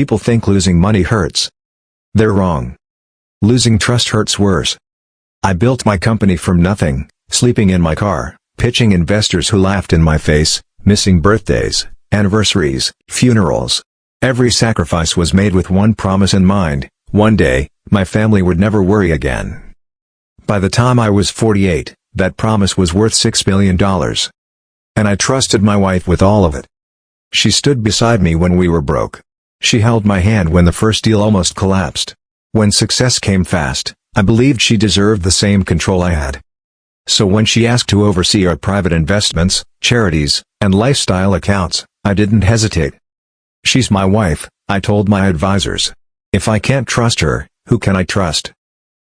People think losing money hurts. They're wrong. Losing trust hurts worse. I built my company from nothing, sleeping in my car, pitching investors who laughed in my face, missing birthdays, anniversaries, funerals. Every sacrifice was made with one promise in mind: one day, my family would never worry again. By the time I was 48, that promise was worth $6 billion. And I trusted my wife with all of it. She stood beside me when we were broke. She held my hand when the first deal almost collapsed. When success came fast, I believed she deserved the same control I had. So when she asked to oversee our private investments, charities, and lifestyle accounts, I didn't hesitate. She's my wife, I told my advisors. If I can't trust her, who can I trust?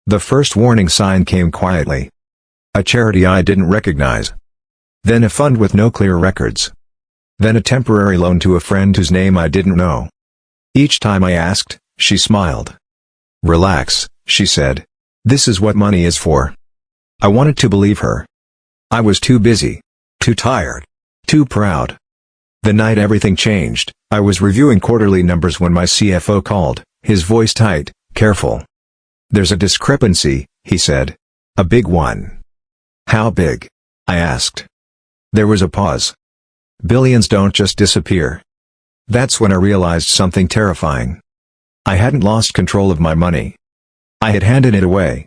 The first warning sign came quietly. A charity I didn't recognize. Then a fund with no clear records. Then a temporary loan to a friend whose name I didn't know. Each time I asked, she smiled. "Relax," she said. "This is what money is for." I wanted to believe her. I was too busy. Too tired. Too proud. The night everything changed, I was reviewing quarterly numbers when my CFO called, his voice tight, careful. "There's a discrepancy," he said. "A big one." "How big?" I asked. There was a pause. "Billions don't just disappear." That's when I realized something terrifying. I hadn't lost control of my money. I had handed it away.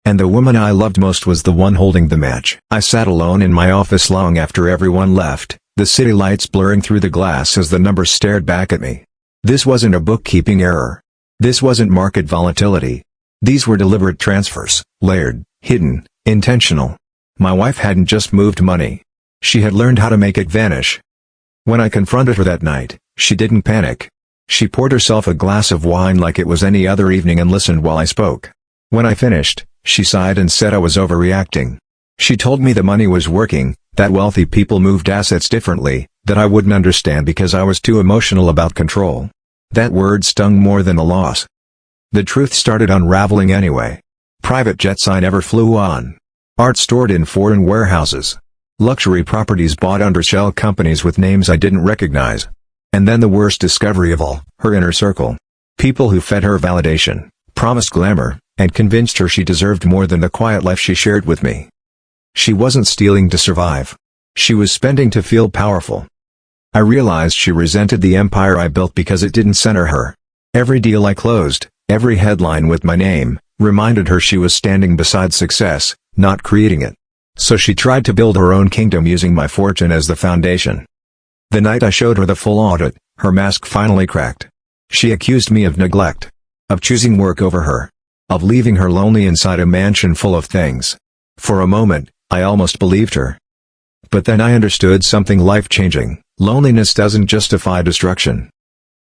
And the woman I loved most was the one holding the match. I sat alone in my office long after everyone left, the city lights blurring through the glass as the numbers stared back at me. This wasn't a bookkeeping error. This wasn't market volatility. These were deliberate transfers, layered, hidden, intentional. My wife hadn't just moved money. She had learned how to make it vanish. When I confronted her that night, she didn't panic. She poured herself a glass of wine like it was any other evening and listened while I spoke. When I finished, she sighed and said I was overreacting. She told me the money was working, that wealthy people moved assets differently, that I wouldn't understand because I was too emotional about control. That word stung more than a loss. The truth started unraveling anyway. Private jets I never flew on. Art stored in foreign warehouses. Luxury properties bought under shell companies with names I didn't recognize. And then the worst discovery of all, her inner circle. People who fed her validation, promised glamour, and convinced her she deserved more than the quiet life she shared with me. She wasn't stealing to survive. She was spending to feel powerful. I realized she resented the empire I built because it didn't center her. Every deal I closed, every headline with my name, reminded her she was standing beside success, not creating it. So she tried to build her own kingdom using my fortune as the foundation. The night I showed her the full audit, her mask finally cracked. She accused me of neglect. Of choosing work over her. Of leaving her lonely inside a mansion full of things. For a moment, I almost believed her. But then I understood something life-changing. Loneliness doesn't justify destruction.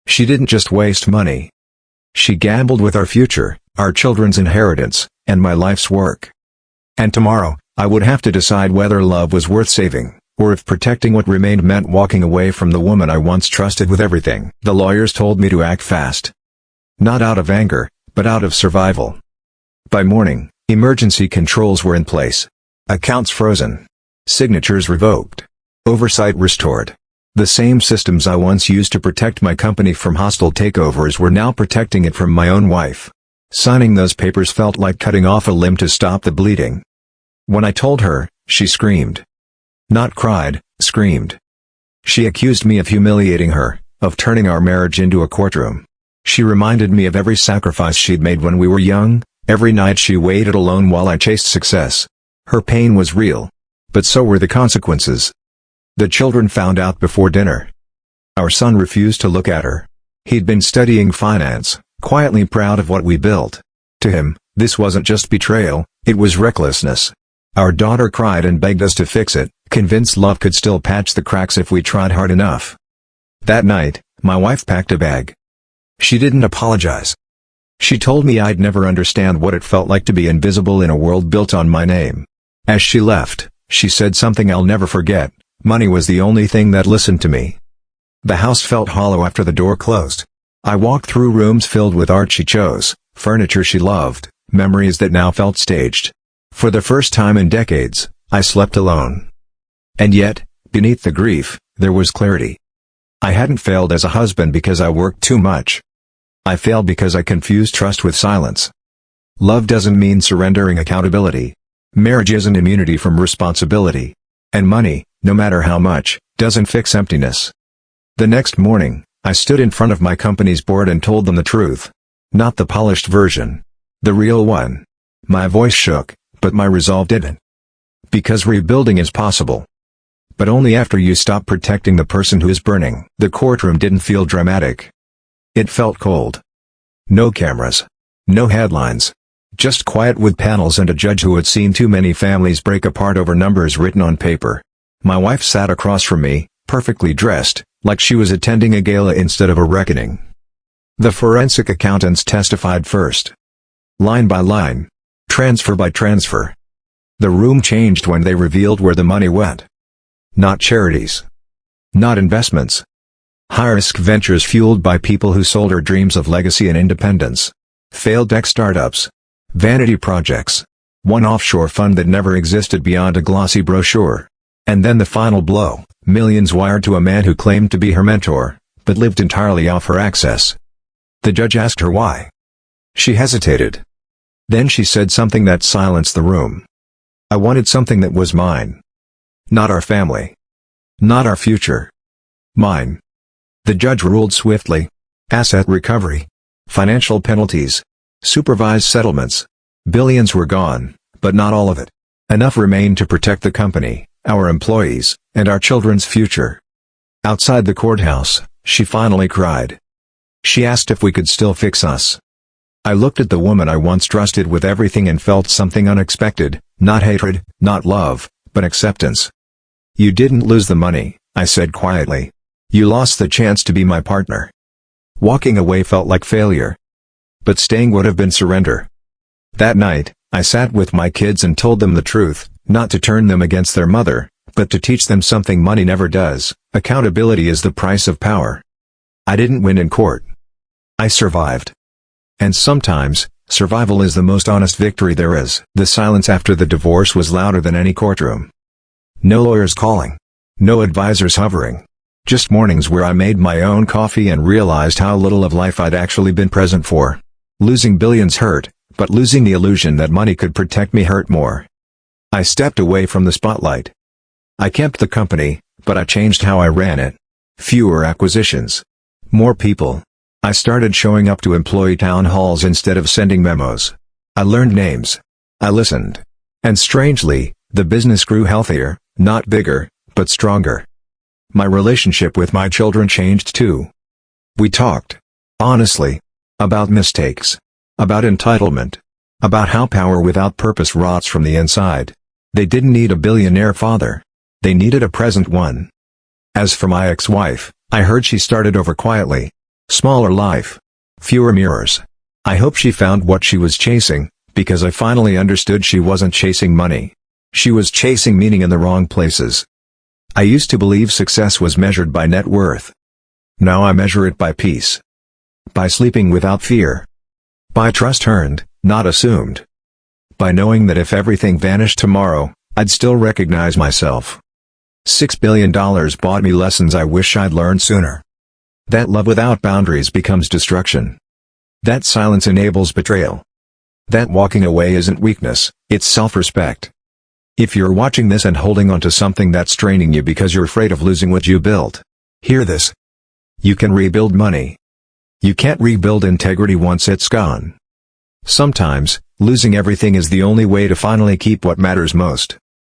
She didn't just waste money. She gambled with our future, our children's inheritance, and my life's work. And tomorrow, I would have to decide whether love was worth saving, or if protecting what remained meant walking away from the woman I once trusted with everything. The lawyers told me to act fast. Not out of anger, but out of survival. By morning, emergency controls were in place. Accounts frozen. Signatures revoked. Oversight restored. The same systems I once used to protect my company from hostile takeovers were now protecting it from my own wife. Signing those papers felt like cutting off a limb to stop the bleeding. When I told her, she screamed. Not cried, screamed. She accused me of humiliating her, of turning our marriage into a courtroom. She reminded me of every sacrifice she'd made when we were young, every night she waited alone while I chased success. Her pain was real. But so were the consequences. The children found out before dinner. Our son refused to look at her. He'd been studying finance, quietly proud of what we built. To him, this wasn't just betrayal, it was recklessness. Our daughter cried and begged us to fix it, convinced love could still patch the cracks if we tried hard enough. That night, my wife packed a bag. She didn't apologize. She told me I'd never understand what it felt like to be invisible in a world built on my name. As she left, she said something I'll never forget: money was the only thing that listened to me. The house felt hollow after the door closed. I walked through rooms filled with art she chose, furniture she loved, memories that now felt staged. For the first time in decades, I slept alone. And yet, beneath the grief, there was clarity. I hadn't failed as a husband because I worked too much. I failed because I confused trust with silence. Love doesn't mean surrendering accountability. Marriage isn't immunity from responsibility. And money, no matter how much, doesn't fix emptiness. The next morning, I stood in front of my company's board and told them the truth. Not the polished version. The real one. My voice shook, but my resolve didn't. Because rebuilding is possible. But only after you stop protecting the person who is burning. The courtroom didn't feel dramatic. It felt cold. No cameras. No headlines. Just quiet wood panels and a judge who had seen too many families break apart over numbers written on paper. My wife sat across from me, perfectly dressed, like she was attending a gala instead of a reckoning. The forensic accountants testified first. Line by line. Transfer by transfer. The room changed when they revealed where the money went. Not charities. Not investments. High-risk ventures fueled by people who sold her dreams of legacy and independence. Failed tech startups. Vanity projects. One offshore fund that never existed beyond a glossy brochure. And then the final blow, millions wired to a man who claimed to be her mentor, but lived entirely off her access. The judge asked her why. She hesitated. Then she said something that silenced the room. I wanted something that was mine. Not our family. Not our future. Mine. The judge ruled swiftly. Asset recovery. Financial penalties. Supervised settlements. Billions were gone, but not all of it. Enough remained to protect the company, our employees, and our children's future. Outside the courthouse, she finally cried. She asked if we could still fix us. I looked at the woman I once trusted with everything and felt something unexpected, not hatred, not love, but acceptance. You didn't lose the money, I said quietly. You lost the chance to be my partner. Walking away felt like failure. But staying would have been surrender. That night, I sat with my kids and told them the truth, not to turn them against their mother, but to teach them something money never does: accountability is the price of power. I didn't win in court. I survived. And sometimes, survival is the most honest victory there is. The silence after the divorce was louder than any courtroom. No lawyers calling. No advisors hovering. Just mornings where I made my own coffee and realized how little of life I'd actually been present for. Losing billions hurt, but losing the illusion that money could protect me hurt more. I stepped away from the spotlight. I kept the company, but I changed how I ran it. Fewer acquisitions. More people. I started showing up to employee town halls instead of sending memos. I learned names. I listened. And strangely, the business grew healthier, not bigger, but stronger. My relationship with my children changed too. We talked. Honestly. About mistakes. About entitlement. About how power without purpose rots from the inside. They didn't need a billionaire father. They needed a present one. As for my ex-wife, I heard she started over quietly. Smaller life. Fewer mirrors. I hope she found what she was chasing, because I finally understood she wasn't chasing money. She was chasing meaning in the wrong places. I used to believe success was measured by net worth. Now I measure it by peace. By sleeping without fear. By trust earned, not assumed. By knowing that if everything vanished tomorrow, I'd still recognize myself. $6 billion bought me lessons I wish I'd learned sooner. That love without boundaries becomes destruction. That silence enables betrayal. That walking away isn't weakness, it's self-respect. If you're watching this and holding on to something that's draining you because you're afraid of losing what you built, hear this. You can rebuild money. You can't rebuild integrity once it's gone. Sometimes, losing everything is the only way to finally keep what matters most.